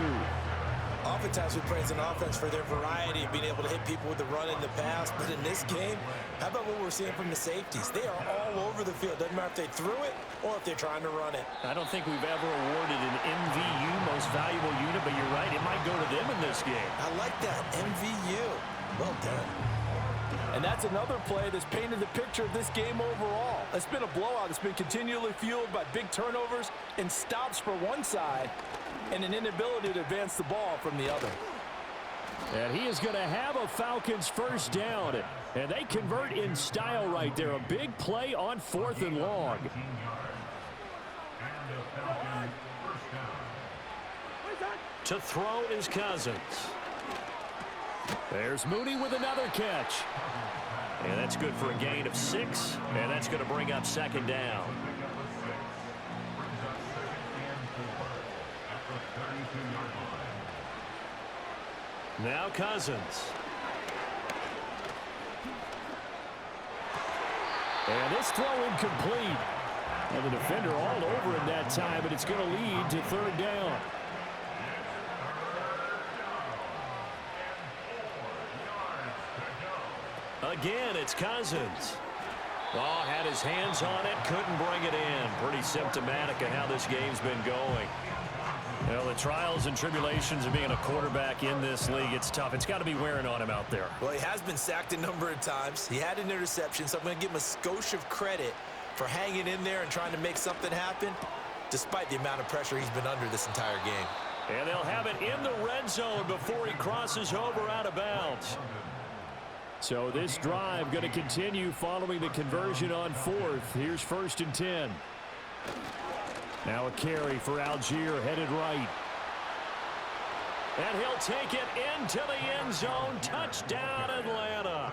Oftentimes we praise an offense for their variety of being able to hit people with the run in the pass. But in this game, how about what we're seeing from the safeties? They are all over the field. Doesn't matter if they threw it or if they're trying to run it. I don't think we've ever awarded an MVU, most valuable unit, but you're right, it might go to them in this game. I like that, MVU. Well done. And that's another play that's painted the picture of this game overall. It's been a blowout. It's been continually fueled by big turnovers and stops for one side and an inability to advance the ball from the other. And he is going to have a Falcons first down. And they convert in style right there. A big play on 4th and long. To throw is Cousins. There's Mooney with another catch. And that's good for a gain of 6. And that's going to bring up 2nd down. Now Cousins. And this throw incomplete. And the defender all over him that time, but it's going to lead to 3rd down. Again, it's Cousins. Oh, had his hands on it, couldn't bring it in. Pretty symptomatic of how this game's been going. You know, the trials and tribulations of being a quarterback in this league, it's tough. It's got to be wearing on him out there. Well, he has been sacked a number of times. He had an interception, so I'm going to give him a skosh of credit for hanging in there and trying to make something happen, despite the amount of pressure he's been under this entire game. And they'll have it in the red zone before he crosses over out of bounds. So this drive going to continue following the conversion on 4th. Here's 1st and 10. Now a carry for Algier, headed right. And he'll take it into the end zone. Touchdown, Atlanta.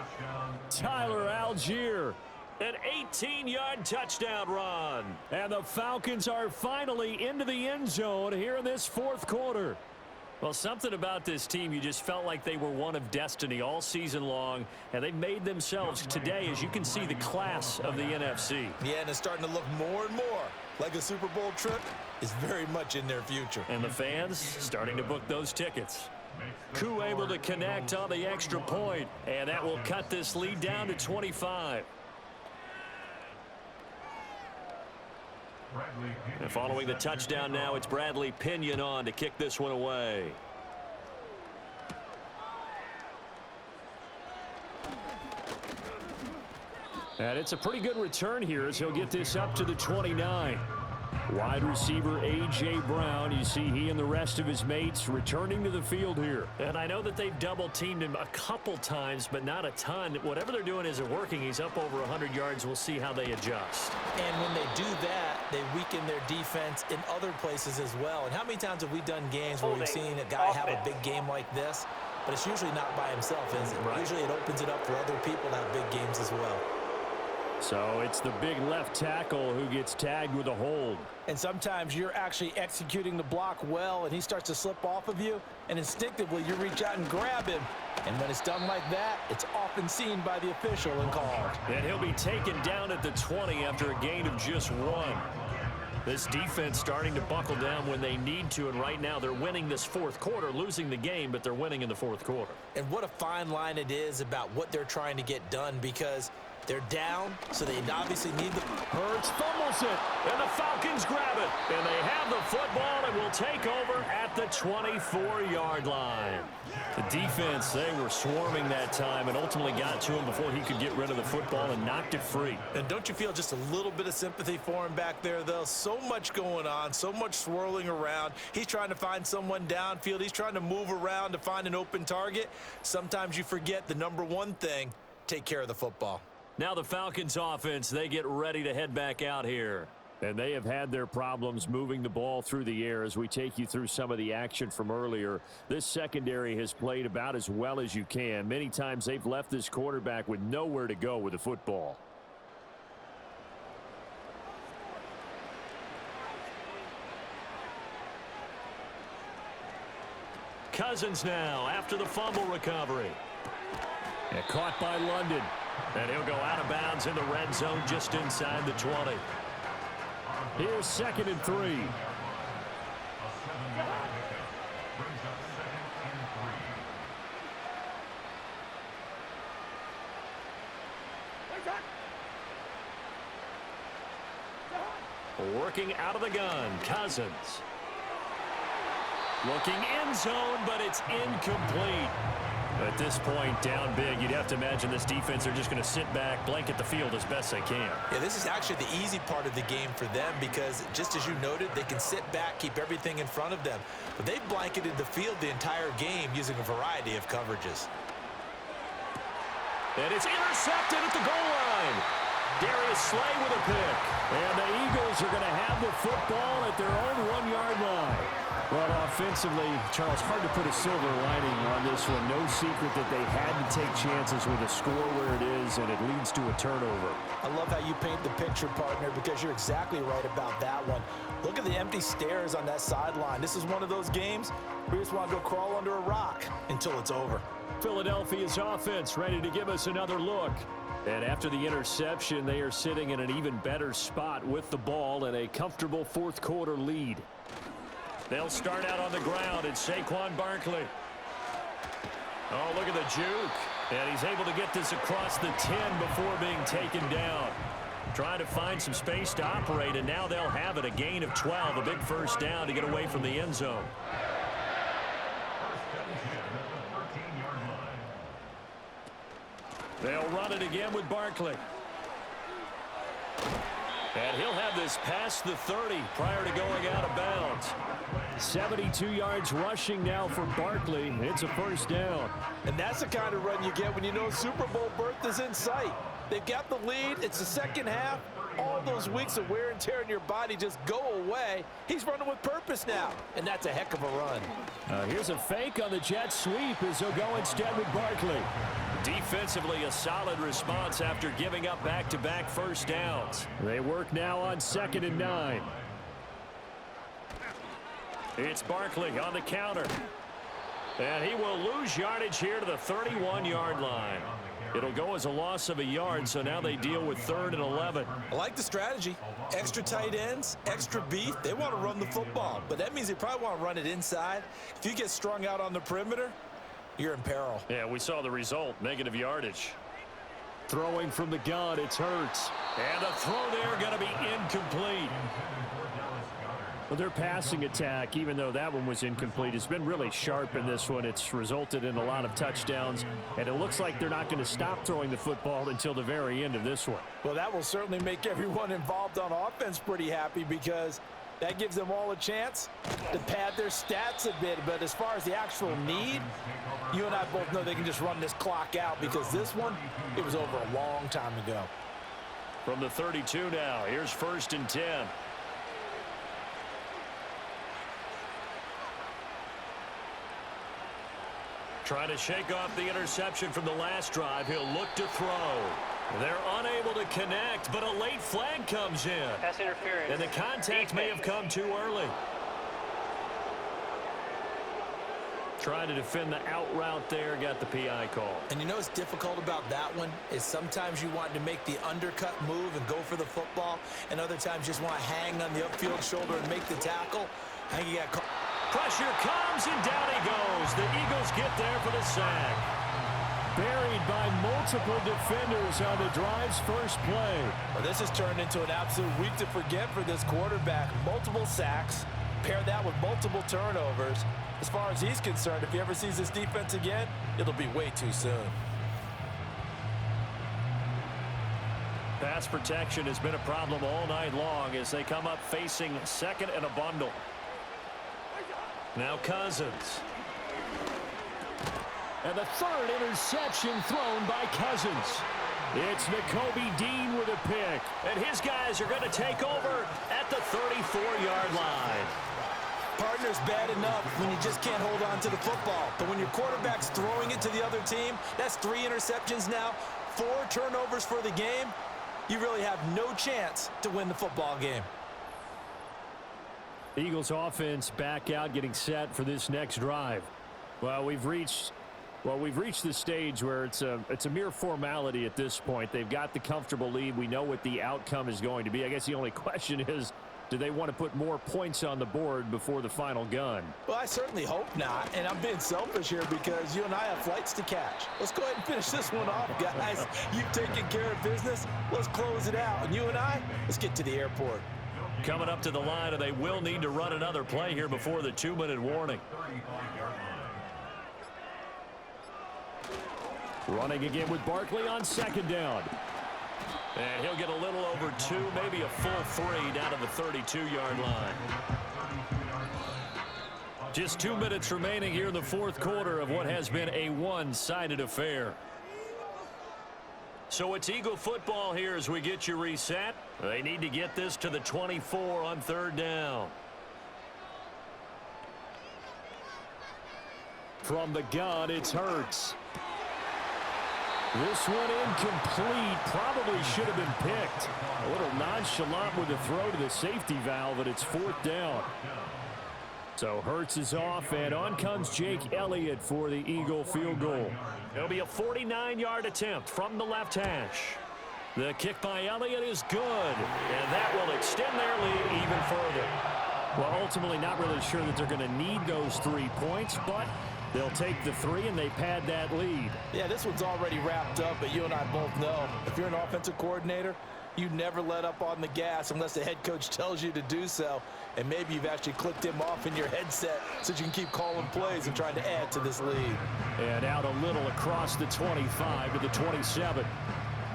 Tyler Algier, an 18-yard touchdown run. And the Falcons are finally into the end zone here in this 4th quarter. Well, something about this team, you just felt like they were one of destiny all season long, and they made themselves today, as you can see, the class of the NFC. Yeah, and it's starting to look more and more like a Super Bowl trip is very much in their future. And the fans starting to book those tickets. Koo able to connect on the extra point, and that will cut this lead down to 25. And following the touchdown now, it's Bradley Pinion on to kick this one away. And it's a pretty good return here as he'll get this up to the 29. Wide receiver A.J. Brown, you see he and the rest of his mates returning to the field here. And I know that they've double-teamed him a couple times, but not a ton. Whatever they're doing isn't working. He's up over 100 yards. We'll see how they adjust. And when they do that, they weaken their defense in other places as well. And how many times have we done games where we've seen a guy have a big game like this? But it's usually not by himself, is it? Right. Usually it opens it up for other people to have big games as well. So it's the big left tackle who gets tagged with a hold. And sometimes you're actually executing the block well, and he starts to slip off of you, and instinctively you reach out and grab him. And when it's done like that, it's often seen by the official and called. And he'll be taken down at the 20 after a gain of just 1. This defense starting to buckle down when they need to, and right now they're winning this 4th quarter, losing the game, but they're winning in the 4th quarter. And what a fine line it is about what they're trying to get done, because they're down, so they obviously need the... Hurts fumbles it, and the Falcons grab it. And they have the football and will take over at the 24-yard line. The defense, they were swarming that time and ultimately got to him before he could get rid of the football and knocked it free. And don't you feel just a little bit of sympathy for him back there, though? So much going on, so much swirling around. He's trying to find someone downfield. He's trying to move around to find an open target. Sometimes you forget the number one thing, take care of the football. Now the Falcons offense, they get ready to head back out here. And they have had their problems moving the ball through the air as we take you through some of the action from earlier. This secondary has played about as well as you can. Many times they've left this quarterback with nowhere to go with the football. Cousins now after the fumble recovery. And caught by London. And he'll go out of bounds in the red zone just inside the 20. Here's 2nd and 3. Working out of the gun, Cousins. Looking end zone, but it's incomplete. At this point, down big, you'd have to imagine this defense are just going to sit back, blanket the field as best they can. Yeah, this is actually the easy part of the game for them because, just as you noted, they can sit back, keep everything in front of them. But they've blanketed the field the entire game using a variety of coverages. And it's intercepted at the goal line. Darius Slay with a pick. And the Eagles are going to have the football at their own 1-yard line. Well, offensively, Charles, hard to put a silver lining on this one. No secret that they had to take chances with a score where it is, and it leads to a turnover. I love how you paint the picture, partner, because you're exactly right about that one. Look at the empty stairs on that sideline. This is one of those games where you just want to go crawl under a rock until it's over. Philadelphia's offense ready to give us another look. And after the interception, they are sitting in an even better spot with the ball and a comfortable fourth-quarter lead. They'll start out on the ground. It's Saquon Barkley. Oh, look at the juke. And he's able to get this across the 10 before being taken down. Trying to find some space to operate, and now they'll have it. A gain of 12, a big first down to get away from the end zone. They'll run it again with Barkley. And he'll have this past the 30 prior to going out of bounds. 72 yards rushing now for Barkley. It's a first down. And that's the kind of run you get when you know Super Bowl berth is in sight. They've got the lead. It's the second half. All those weeks of wear and tear in your body just go away. He's running with purpose now, and that's a heck of a run. Here's a fake on the jet sweep as he'll go instead with Barkley. Defensively, a solid response after giving up back-to-back first downs. They work now on 2nd and 9. It's Barkley on the counter. And he will lose yardage here to the 31-yard line. It'll go as a loss of a yard, so now they deal with 3rd and 11. I like the strategy. Extra tight ends, extra beef. They want to run the football, but that means they probably want to run it inside. If you get strung out on the perimeter, you're in peril. Yeah, we saw the result, negative yardage. Throwing from the gun, it's Hurts. And the throw there going to be incomplete. Well, their passing attack, even though that one was incomplete, has been really sharp in this one. It's resulted in a lot of touchdowns, and it looks like they're not going to stop throwing the football until the very end of this one. Well, that will certainly make everyone involved on offense pretty happy because that gives them all a chance to pad their stats a bit. But as far as the actual need, you and I both know they can just run this clock out because this one, it was over a long time ago. From the 32 now, here's 1st and 10. Trying to shake off the interception from the last drive. He'll look to throw. They're unable to connect, but a late flag comes in. Pass interference. And the contact may have come too early. Trying to defend the out route there, got the PI call. And you know what's difficult about that one is sometimes you want to make the undercut move and go for the football, and other times you just want to hang on the upfield shoulder and make the tackle. I think you got caught. Pressure comes, and down he goes. The Eagles get there for the sack. Buried by multiple defenders on the drive's first play. Well, this has turned into an absolute week to forget for this quarterback. Multiple sacks, Pair that with multiple turnovers. As far as he's concerned, if he ever sees this defense again, it'll be way too soon. Pass protection has been a problem all night long as they come up facing second and a bundle. Now Cousins. And the third interception thrown by Cousins. It's Nakobe Dean with a pick. And his guys are going to take over at the 34-yard line. Partner's bad enough when you just can't hold on to the football. But when your quarterback's throwing it to the other team, that's 3 interceptions now, 4 turnovers for the game. You really have no chance to win the football game. Eagles offense back out, getting set for this next drive. Well, we've reached the stage where it's a mere formality at this point. They've got the comfortable lead. We know what the outcome is going to be. I guess the only question is, do they want to put more points on the board before the final gun? Well, I certainly hope not, and I'm being selfish here because you and I have flights to catch. Let's go ahead and finish this one off, guys. You've taken care of business. Let's close it out. And you and I, let's get to the airport. Coming up to the line, and they will need to run another play here before the 2-minute warning. Running again with Barkley on second down. And he'll get a little over 2, maybe a full 3 down to the 32-yard line. Just 2 minutes remaining here in the fourth quarter of what has been a one-sided affair. So it's Eagle football here as we get you reset. They need to get this to the 24 on third down. From the gun, it's Hurts. This one incomplete. Probably should have been picked. A little nonchalant with the throw to the safety valve, and it's fourth down. So Hurts is off, and on comes Jake Elliott for the Eagle field goal. It'll be a 49-yard attempt from the left hash. The kick by Elliott is good, and that will extend their lead even further. Well, ultimately not really sure that they're going to need those 3 points, but they'll take the 3 and they pad that lead. Yeah, this one's already wrapped up, but you and I both know if you're an offensive coordinator, you never let up on the gas unless the head coach tells you to do so. And maybe you've actually clicked him off in your headset so you can keep calling plays and trying to add to this lead. And out a little across the 25 to the 27.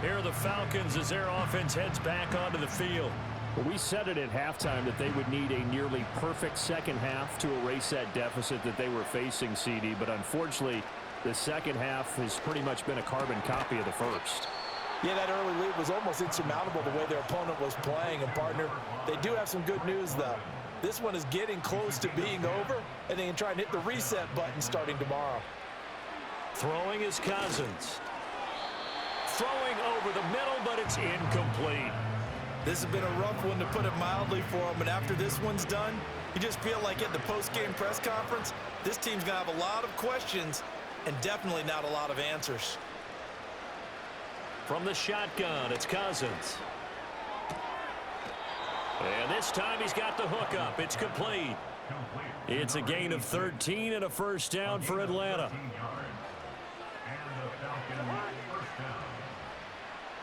Here are the Falcons as their offense heads back onto the field. Well, we said it at halftime that they would need a nearly perfect second half to erase that deficit that they were facing, CD. But unfortunately, the second half has pretty much been a carbon copy of the first. Yeah, that early lead was almost insurmountable the way their opponent was playing. And, partner, they do have some good news, though. This one is getting close to being over, and they can try and hit the reset button starting tomorrow. Throwing is Cousins. Throwing over the middle, but it's incomplete. This has been a rough one, to put it mildly, for them. And after this one's done, you just feel like at the post-game press conference, this team's going to have a lot of questions and definitely not a lot of answers. From the shotgun, it's Cousins. And this time he's got the hook up. It's complete. It's a gain of 13 and a first down for Atlanta.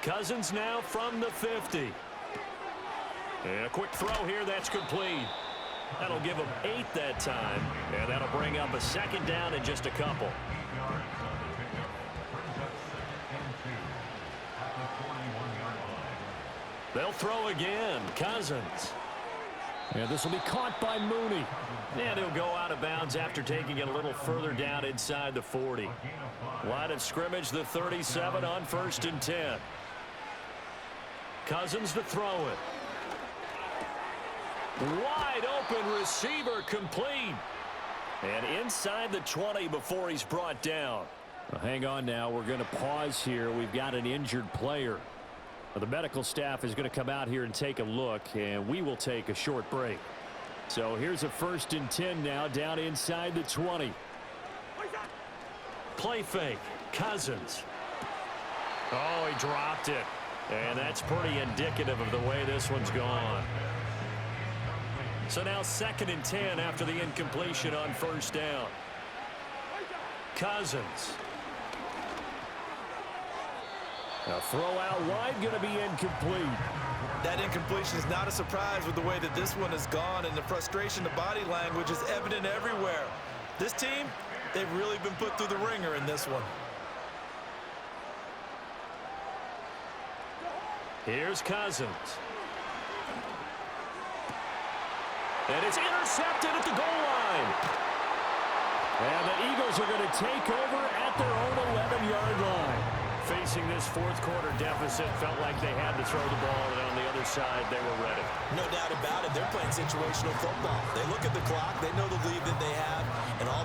Cousins now from the 50. And a quick throw here, that's complete. That'll give him 8 that time, and that'll bring up a second down in just a couple. They'll throw again. Cousins. And this will be caught by Mooney. And he'll go out of bounds after taking it a little further down inside the 40. Line of scrimmage, the 37 on 1st and 10. Cousins to throw it. Wide open receiver, complete. And inside the 20 before he's brought down. Well, hang on now. We're going to pause here. We've got an injured player. Well, the medical staff is going to come out here and take a look, and we will take a short break. So here's a 1st and 10 now, down inside the 20. Play fake. Cousins. Oh, he dropped it. And that's pretty indicative of the way this one's gone. So now 2nd and 10 after the incompletion on 1st down. Cousins. A throw out wide, going to be incomplete. That incompletion is not a surprise with the way that this one has gone, and the frustration, the body language is evident everywhere. This team, they've really been put through the ringer in this one. Here's Cousins. And it's intercepted at the goal line. And the Eagles are going to take over at their own 11-yard line. Facing this fourth quarter deficit, felt like they had to throw the ball, and on the other side, they were ready. No doubt about it. They're playing situational football. They look at the clock. They know the lead that they have, and all